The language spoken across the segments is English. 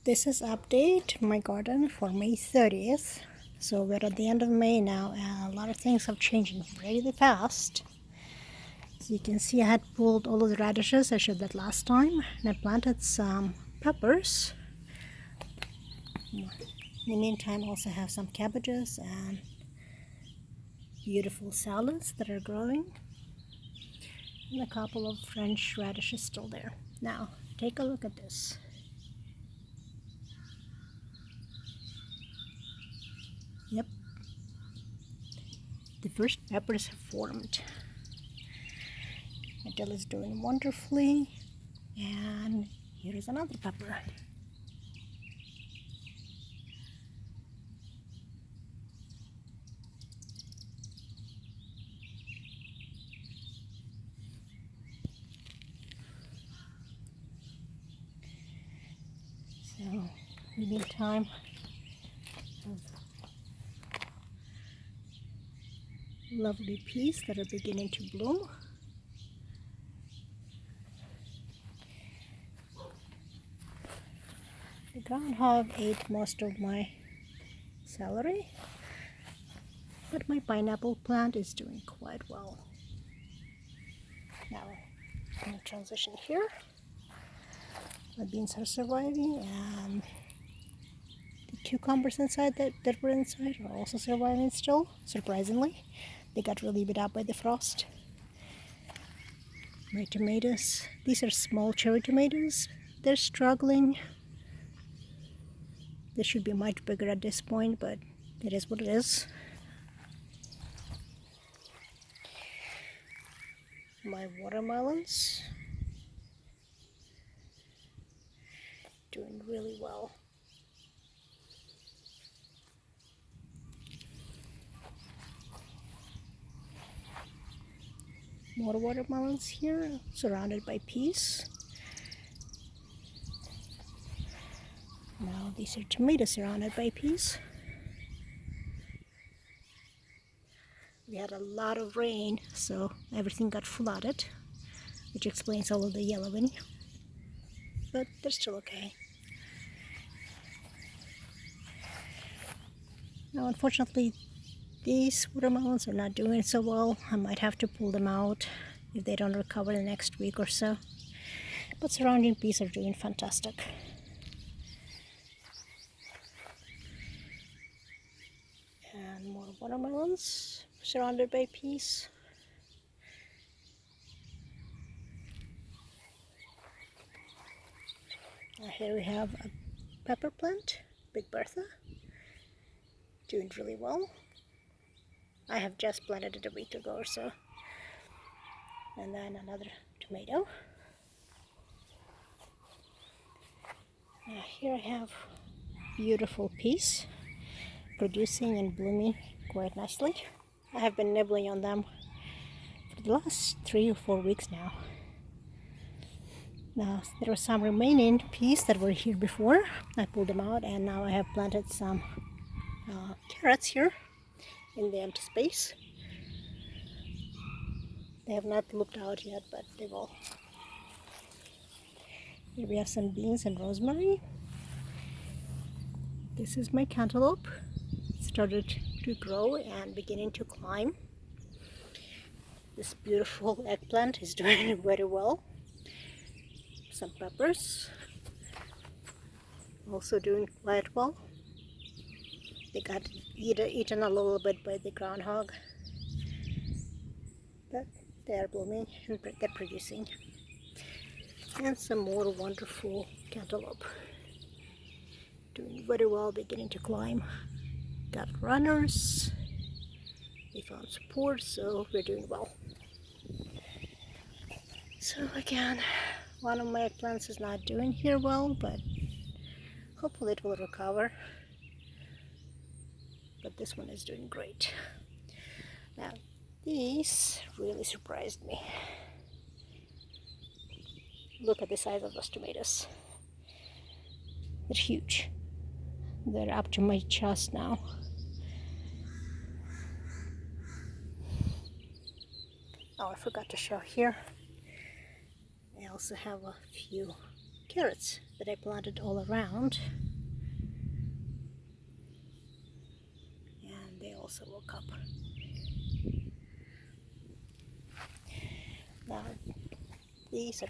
This is update my garden for May 30th. So we're at the end of May now and a lot of things have changed really fast. As you can see, I had pulled all of the radishes. I showed that last time, and I planted some peppers. In the meantime, I also have some cabbages and beautiful salads that are growing, and a couple of French radishes still there. Now take a look at this. Yep, the first peppers have formed. Adele is doing wonderfully, and here is another pepper. So in the meantime, lovely peas that are beginning to bloom. The groundhog ate most of my celery, but my pineapple plant is doing quite well. Now I'm going to transition here. My beans are surviving, and the cucumbers inside that were inside are also surviving still, surprisingly. They got really beat up by the frost. My tomatoes, these are small cherry tomatoes. They're struggling. They should be much bigger at this point, but it is what it is. My watermelons doing really well. More watermelons here, surrounded by peas. Now these are tomatoes surrounded by peas. We had a lot of rain, so everything got flooded, which explains all of the yellowing, but they're still okay. Now unfortunately, these watermelons are not doing so well. I might have to pull them out if they don't recover the next week or so. But surrounding peas are doing fantastic. And more watermelons surrounded by peas. Now here we have a pepper plant, Big Bertha, doing really well. I have just planted it a week ago or so. And then another tomato. Now here I have beautiful peas producing and blooming quite nicely. I have been nibbling on them for the last 3 or 4 weeks now. Now there were some remaining peas that were here before. I pulled them out, and now I have planted some carrots here in the empty space. They have not looked out yet, but they will. Here we have some beans and rosemary. This is my cantaloupe. It started to grow and beginning to climb. This beautiful eggplant is doing very well. Some peppers also doing quite well. They got eaten a little bit by the groundhog, but they are blooming and they're producing. And some more wonderful cantaloupe doing very well, beginning to climb. Got runners. They found support, so we're doing well. So again, one of my plants is not doing here well, but hopefully it will recover. But this one is doing great. Now these really surprised me. Look at the size of those tomatoes. They're huge. They're up to my chest now. Oh, I forgot to show here. I also have a few carrots that I planted all around. And they also woke up. Now, these are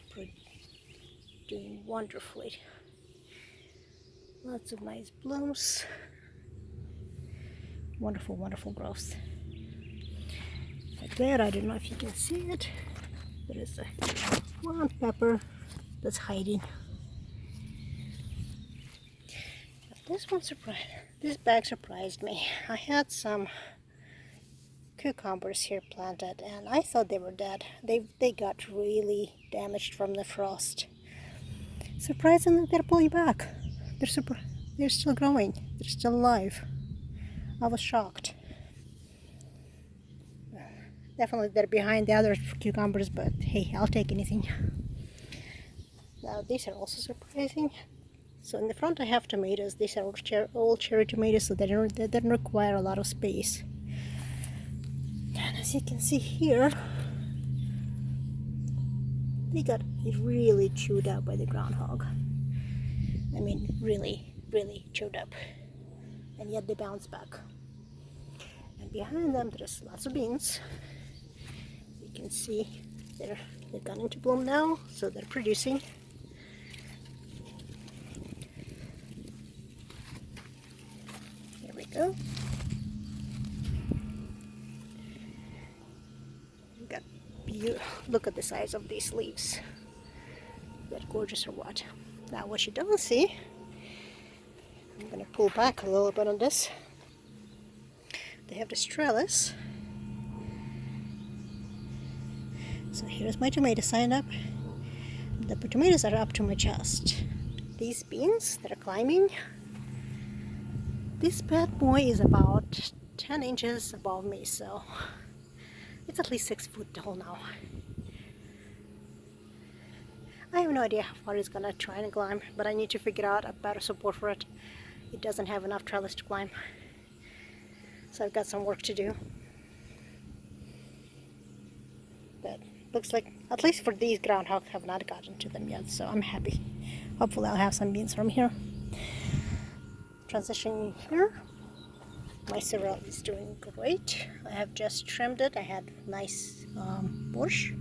doing wonderfully. Lots of nice blooms. Wonderful, wonderful growth. Right there, I don't know if you can see it. There is a ground pepper that's hiding. But this bag surprised me. I had some cucumbers here planted and I thought they were dead. They got really damaged from the frost. Surprisingly, they're pulling back. They're still growing. They're still alive. I was shocked. Definitely they're behind the other cucumbers, but hey, I'll take anything. Now these are also surprising. So in the front I have tomatoes. These are all cherry tomatoes, so they don't require a lot of space. And as you can see here, they got really chewed up by the groundhog. I mean, really, really chewed up. And yet they bounce back. And behind them there's lots of beans. You can see they've gone into bloom now, so they're producing. There we go. Look at the size of these leaves. They're gorgeous or what? Now what you don't see, I'm going to pull back a little bit on this. They have this trellis. So here's my tomato sign up. The tomatoes are up to my chest. These beans that are climbing, this bad boy is about 10 inches above me, so it's at least 6 foot tall now. I have no idea how far it's gonna try and climb, but I need to figure out a better support for it. It doesn't have enough trellis to climb. So I've got some work to do. But looks like, at least for these, groundhogs have not gotten to them yet, so I'm happy. Hopefully I'll have some beans from here. Transitioning here. My sorrel is doing great. I have just trimmed it. I had nice bush,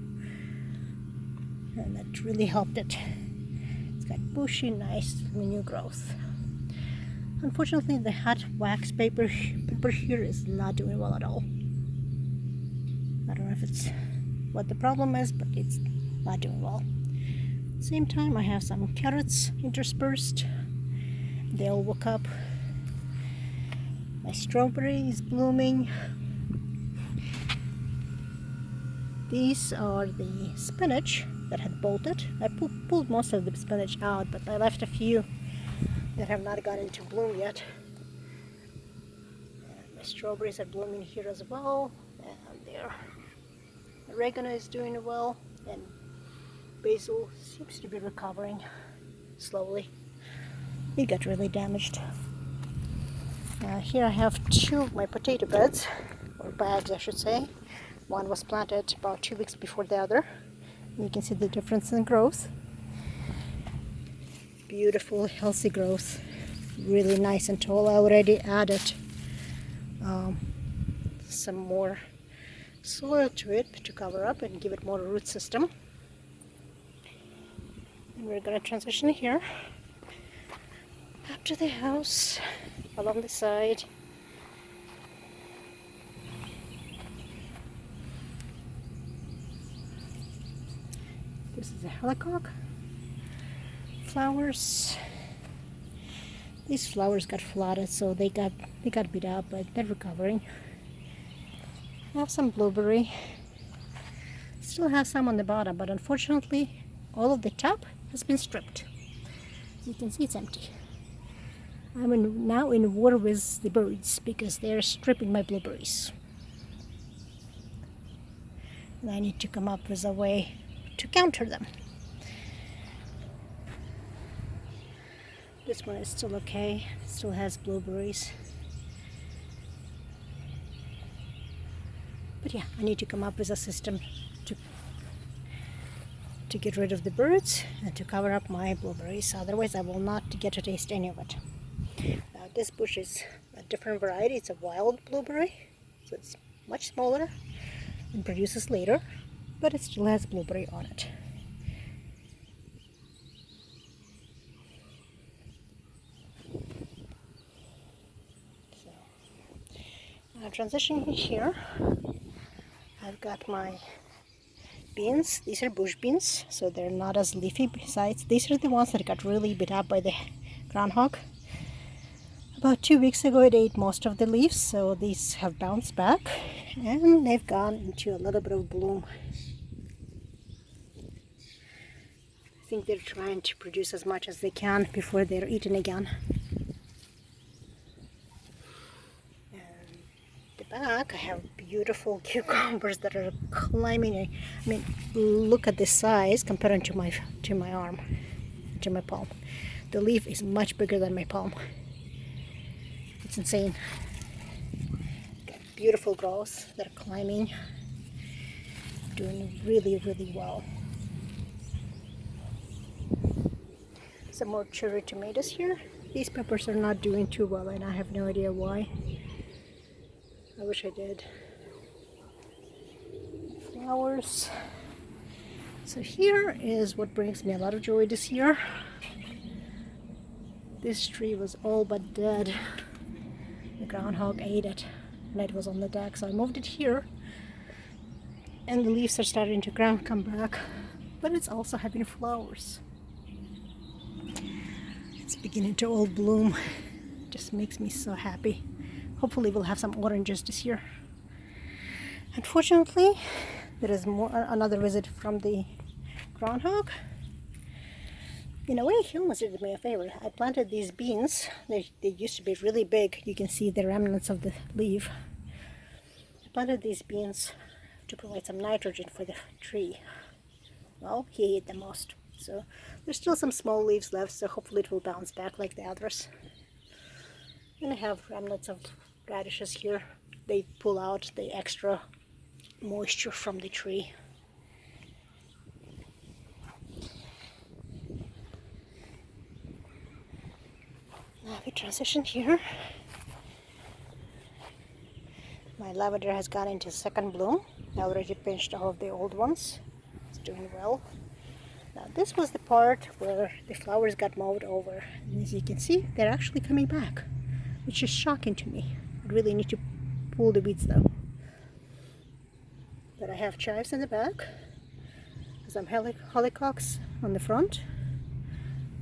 and that really helped it. It's got bushy, nice new growth. Unfortunately, the hot wax pepper here is not doing well at all. I don't know if it's what the problem is, but it's not doing well. Same time, I have some carrots interspersed. They all woke up. My strawberry is blooming. These are the spinach that had bolted. I pulled most of the spinach out, but I left a few that have not gotten into bloom yet. And my strawberries are blooming here as well, and there. Oregano is doing well, and basil seems to be recovering slowly. It got really damaged. Here I have two of my potato beds, or bags I should say. One was planted about 2 weeks before the other. You can see the difference in growth. Beautiful, healthy growth. Really nice and tall. I already added some more soil to it to cover up and give it more root system. And we're going to transition here up to the house along the side. This is a helicock. Flowers. These flowers got flooded, so they got beat up, but they're recovering. I have some blueberry. Still have some on the bottom, but unfortunately all of the top has been stripped. You can see it's empty. I'm now in war with the birds because they're stripping my blueberries. And I need to come up with a way to counter them. This one is still okay, still has blueberries. But yeah, I need to come up with a system to get rid of the birds and to cover up my blueberries. Otherwise, I will not get to taste any of it. Now, this bush is a different variety. It's a wild blueberry, so it's much smaller and produces later, but it still has blueberry on it. So, now transitioning here, I've got my beans. These are bush beans, so they're not as leafy. Besides, these are the ones that got really beat up by the groundhog. About 2 weeks ago, it ate most of the leaves, so these have bounced back and they've gone into a little bit of bloom. I think they're trying to produce as much as they can before they're eaten again. Back, I have beautiful cucumbers that are climbing. I mean, look at the size compared to my arm, to my palm. The leaf is much bigger than my palm. It's insane. Got beautiful growths that are climbing, doing really, really well. Some more cherry tomatoes here. These peppers are not doing too well, and I have no idea why. I wish I did. Flowers. So here is what brings me a lot of joy this year. This tree was all but dead. The groundhog ate it and it was on the deck, so I moved it here. And the leaves are starting to come back, but it's also having flowers. It's beginning to all bloom. Just makes me so happy. Hopefully we'll have some oranges this year. Unfortunately, there is another visit from the groundhog. In a way, he almost did me a favor. I planted these beans. They used to be really big. You can see the remnants of the leaf. I planted these beans to provide some nitrogen for the tree. Well, he ate the most. So there's still some small leaves left, so hopefully it will bounce back like the others. And I have remnants of radishes here. They pull out the extra moisture from the tree. Now we transition here. My lavender has gone into second bloom. I already pinched all of the old ones. It's doing well. Now this was the part where the flowers got mowed over. And as you can see, they're actually coming back, which is shocking to me. I really need to pull the weeds though. But I have chives in the back, some hollyhocks on the front.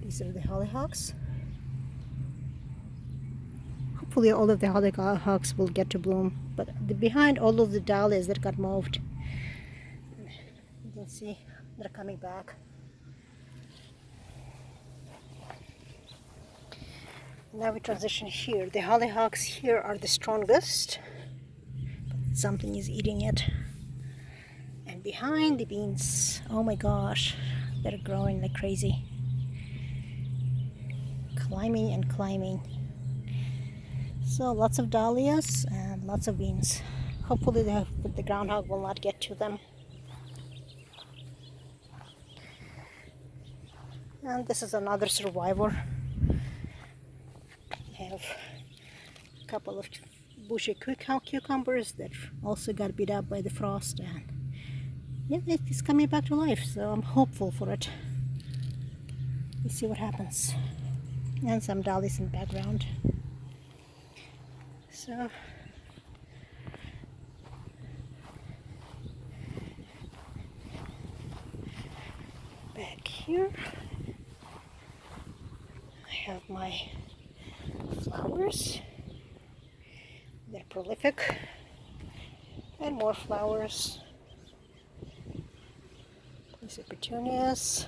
These are the hollyhocks. Hopefully all of the hollyhocks will get to bloom, but behind all of the dahlias that got moved, you can see they're coming back. Now we transition here. The hollyhocks here are the strongest, but something is eating it. And behind the beans, oh my gosh, they're growing like crazy. Climbing and climbing. So lots of dahlias and lots of beans. Hopefully the groundhog will not get to them. And this is another survivor. I have a couple of bushy cucumbers that also got beat up by the frost, and yeah, it's coming back to life, so I'm hopeful for it. Let's see what happens. And some dahlias in the background. So back here I have my flowers. They're prolific, and more flowers. These are petunias.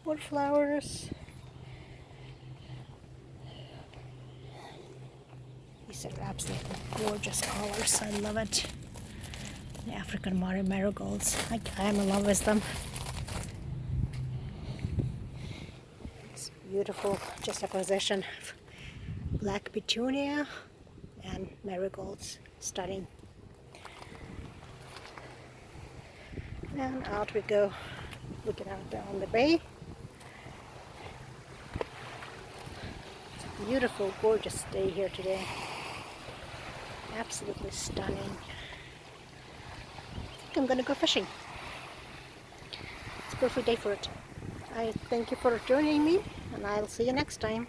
More flowers. These are absolutely gorgeous colors. I love it. The African marigolds. I am in love with them. It's beautiful juxtaposition of black petunia and marigolds starting. And out we go, looking out down the bay. It's a beautiful, gorgeous day here today. Absolutely stunning. I think I'm gonna go fishing. It's a perfect day for it. I thank you for joining me, and I'll see you next time.